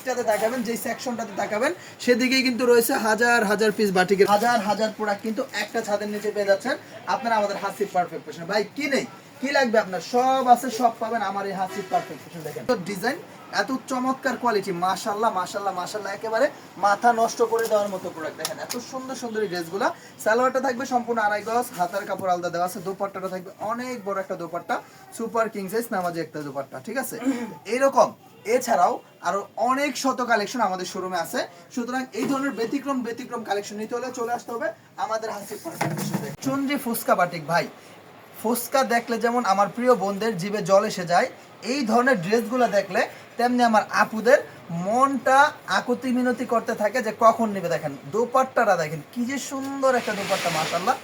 পেজটাতে তাকাবেন, যে সেকশনটাতে তাকাবেন সেদিকেই কিন্তু রয়েছে হাজার হাজার পিস বাটিকের হাজার হাজার প্রোডাক্ট কিন্তু একটা ছাদের নিচে পেয়ে যাচ্ছেন আপনারা আমাদের হাসিব পারফেক্ট ফ্যাশন। ভাই কি নেই, কি লাগবে আপনার, সব আছে, সব পাবেন আমার এই হাসিব পারফেক্ট ফ্যাশন। দেখেন ডিজাইন, এত চমৎকার কোয়ালিটি, মাশাআল্লাহ মাশাআল্লাহ মাশাআল্লাহ, একেবারে মাথা নষ্ট করে দেওয়ার মতো প্রোডাক্ট। দেখেন এত সুন্দর সুন্দর এই ড্রেসগুলো। সালোয়ারটা থাকবে সম্পূর্ণ আড়াই গজ, হাতার কাপড় আলাদা দেওয়া আছে, দোপাট্টাটা থাকবে অনেক বড় একটা দোপাট্টা, সুপার কিং সাইজ নামাজি একটা দোপাট্টা, ঠিক আছে। এইরকম এছাড়াও আরো অনেক শত কালেকশন আমাদের শোরুমে আছে। সুতরাং এই ধরনের ব্যতিক্রম ব্যতিক্রম কালেকশন নিতে হলে চলে আসতে হবে আমাদের হাসিব পারফেক্ট ফ্যাশনে। চন্দ্রী ফুসকা বাটিক ভাই, ফুসকা দেখলে যেমন আমার প্রিয় বোনদের জিভে জল এসে যায়, এই ধরনের ড্রেসগুলো দেখলে তেমনি আমার আপুদের মনটা আকুতি মিনতি করতে থাকে যে কখন নেবে। দেখেন দোপাট্টাটা দেখেন কি যে সুন্দর একটা দোপাট্টা, মাশাআল্লাহ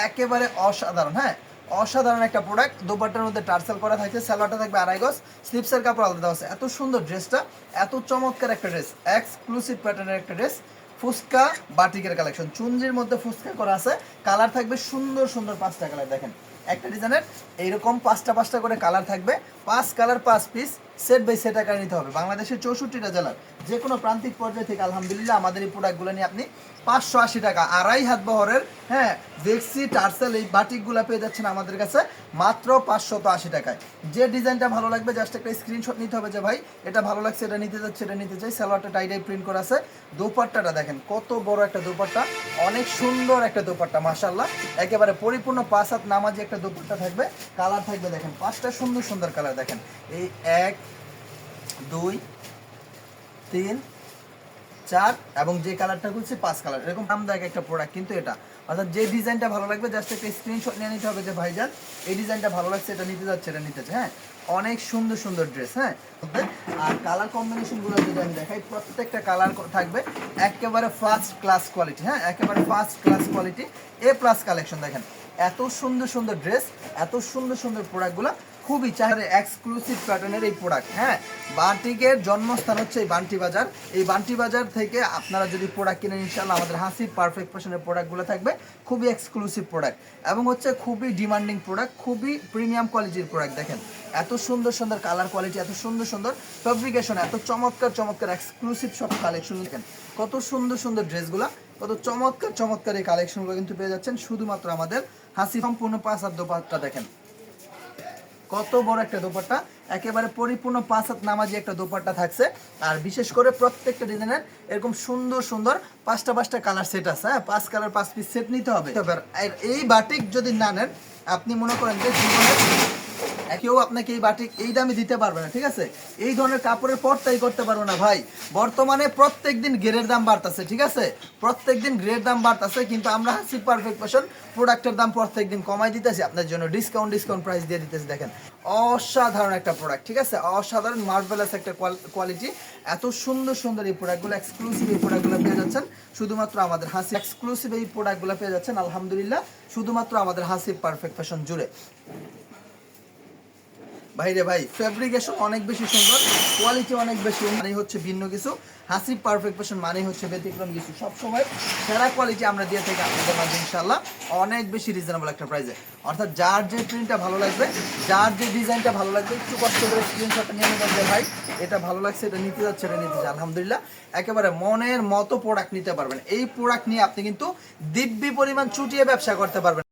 একেবারে অসাধারণ। হ্যাঁ, অসাধারণ একটা প্রোডাক্ট। দোপাট্টার মধ্যে টার্সেল করা থাকছে, সালোয়ারটা থাকবে আড়াই গজ, স্লিপসের কাপড় আলাদা দেওয়া আছে। এত সুন্দর ড্রেসটা, এত চমৎকার একটা ড্রেস, এক্সক্লুসিভ প্যাটার্নের একটা ড্রেস। ফুসকা বাটিকের কালেকশন, চুনজির মধ্যে ফুসকা করা আছে, কালার থাকবে সুন্দর সুন্দর 5টা কালার। দেখেন একটা ডিজাইনের এইরকম 5টা করে কালার থাকবে, 5 colour 5 piece set by set আকারে নিতে হবে। বাংলাদেশের 64টা জেলার যে কোনো প্রান্তিক পর্যায়ে থেকে আলহামদুলিল্লাহ আমাদের এই প্রোডাক্টগুলো নিয়ে আপনি 580 টাকা আড়াই হাত বহরের, হ্যাঁ ভেক্সি টার্সেল এই বাটিকগুলো পেয়ে যাচ্ছেন আমাদের কাছে মাত্র 580 টাকায়। যে ডিজাইনটা ভালো লাগবে জাস্ট একটা স্ক্রিনশট নিতে হবে যে ভাই এটা ভালো লাগছে, এটা নিতে যাচ্ছে, এটা নিতে চাই। সালোয়ারটা টাইডাই প্রিন্ট করা আছে, দোপাট্টাটা দেখেন কত বড় একটা দোপাট্টা, অনেক সুন্দর একটা দোপাট্টা, মাশাআল্লাহ একেবারে পরিপূর্ণ 5 হাত নামাজি একটা দোপাট্টা থাকবে। কালার থাকবে দেখেন 5টা সুন্দর সুন্দর কালার। দেখেন এই 1 2 3 4 এবং যে কালারটা খুলছে 5 কালার, এরকম আমদায়ক একটা প্রোডাক্ট কিন্তু এটা। অর্থাৎ যে ডিজাইনটা ভালো লাগবে জাস্ট একটা স্ক্রিনশট নিয়ে নিতে হবে যে ভাইজান এই ডিজাইনটা ভালো লাগছে, এটা নিতে যাচ্ছে, এটা নিতে চাই। হ্যাঁ, অনেক সুন্দর সুন্দর ড্রেস। হ্যাঁ, আর কালার কম্বিনেশনগুলো যদি আমি দেখাই, প্রত্যেকটা কালার থাকবে একেবারে ফার্স্ট ক্লাস কোয়ালিটি। হ্যাঁ, একেবারে first class quality, A+ collection. দেখেন এত সুন্দর সুন্দর ড্রেস, এত সুন্দর সুন্দর প্রোডাক্টগুলো, খুবই চাহিদা এক্সক্লুসিভ প্যাটার্নের এই প্রোডাক্ট। হ্যাঁ, বান্টিকের জন্মস্থান হচ্ছে এই বান্টি বাজার। এই বান্টি বাজার থেকে আপনারা যদি প্রোডাক্ট কিনেন ইনশাআল্লাহ আমাদের হাসিব পারফেক্ট ফ্যাশনের প্রোডাক্টগুলো থাকবে খুবই এক্সক্লুসিভ প্রোডাক্ট এবং হচ্ছে খুবই ডিমান্ডিং প্রোডাক্ট, খুবই প্রিমিয়াম কোয়ালিটির প্রোডাক্ট। দেখেন এত সুন্দর সুন্দর কালার কোয়ালিটি, এত সুন্দর সুন্দর ফেব্রিকেশন, এত চমৎকার চমৎকার এক্সক্লুসিভ সব কালেকশন। দেখেন কত সুন্দর সুন্দর ড্রেসগুলো, কত চমৎকার চমৎকার এই কালেকশনগুলো কিন্তু পেয়ে যাচ্ছেন শুধুমাত্র আমাদের হাসিব সম্পূর্ণ 5 হাত দোপাট্টা। দেখেন কত বড় একটা দোপাট্টা, একেবারে পরিপূর্ণ 5 হাত নামাজি একটা দোপাট্টা থাকছে। আর বিশেষ করে প্রত্যেকটা ডিজাইনের এরকম সুন্দর সুন্দর 5টা কালার সেট আছে। হ্যাঁ, 5 কালার 5 পিস সেট নিতে হবে। আর এই বাটিক যদি না নেন আপনি মনে করেন যে জীবনের কেউ আপনাকে এই বাটিক এই দামে দিতে পারবে না, ঠিক আছে। এই ধরনের কাপড়ের পরতাই করতে পারবে না ভাই। বর্তমানে প্রত্যেকদিন গ্রেডের দাম বাড়তেছে, ঠিক আছে, প্রত্যেকদিন গ্রেড দাম বাড়তেছে, কিন্তু আমরা হাসিব পারফেক্ট ফ্যাশন প্রোডাক্টের দাম প্রত্যেকদিন কমাই দিতেছি আপনার জন্য, ডিসকাউন্ট প্রাইস দিয়ে দিতেছি। দেখেন অসাধারণ একটা প্রোডাক্ট, ঠিক আছে, অসাধারণ মার্ভেলাস একটা কোয়ালিটি। এত সুন্দর সুন্দর এই প্রোডাক্টগুলো, এক্সক্লুসিভ এই প্রোডাক্টগুলো পেয়ে যাচ্ছেন শুধুমাত্র আমাদের হাসিব। এক্সক্লুসিভ এই প্রোডাক্টগুলো পেয়ে যাচ্ছেন আলহামদুলিল্লাহ শুধুমাত্র আমাদের হাসিব পারফেক্ট ফ্যাশন জুড়ে। ভাইরে ভাই ফেব্রিকেশন অনেক বেশি সুন্দর, কোয়ালিটি অনেক বেশি, মানে হচ্ছে ভিন্ন কিছু। হাসিব পারফেক্ট ফ্যাশন মানে হচ্ছে ব্যতিক্রম কিছু, সবসময় সেরা কোয়ালিটি আমরা দিয়ে থাকি আপনাদের মাঝে ইনশাআল্লাহ অনেক বেশি রিজনেবল একটা প্রাইসে। অর্থাৎ যার যে প্রিন্টটা ভালো লাগবে, যার যে ডিজাইনটা ভালো লাগবে, একটু কষ্ট করে স্ক্রিনশটটা নিয়ে নেবেন যে ভাই এটা ভালো লাগছে, এটা নিতে যাচ্ছে, এটা নিতে যাচ্ছে। আলহামদুলিল্লাহ একেবারে মনের মতো প্রোডাক্ট নিতে পারবেন। এই প্রোডাক্ট নিয়ে আপনি কিন্তু দিব্যি পরিমাণ চুটিয়ে ব্যবসা করতে পারবেন।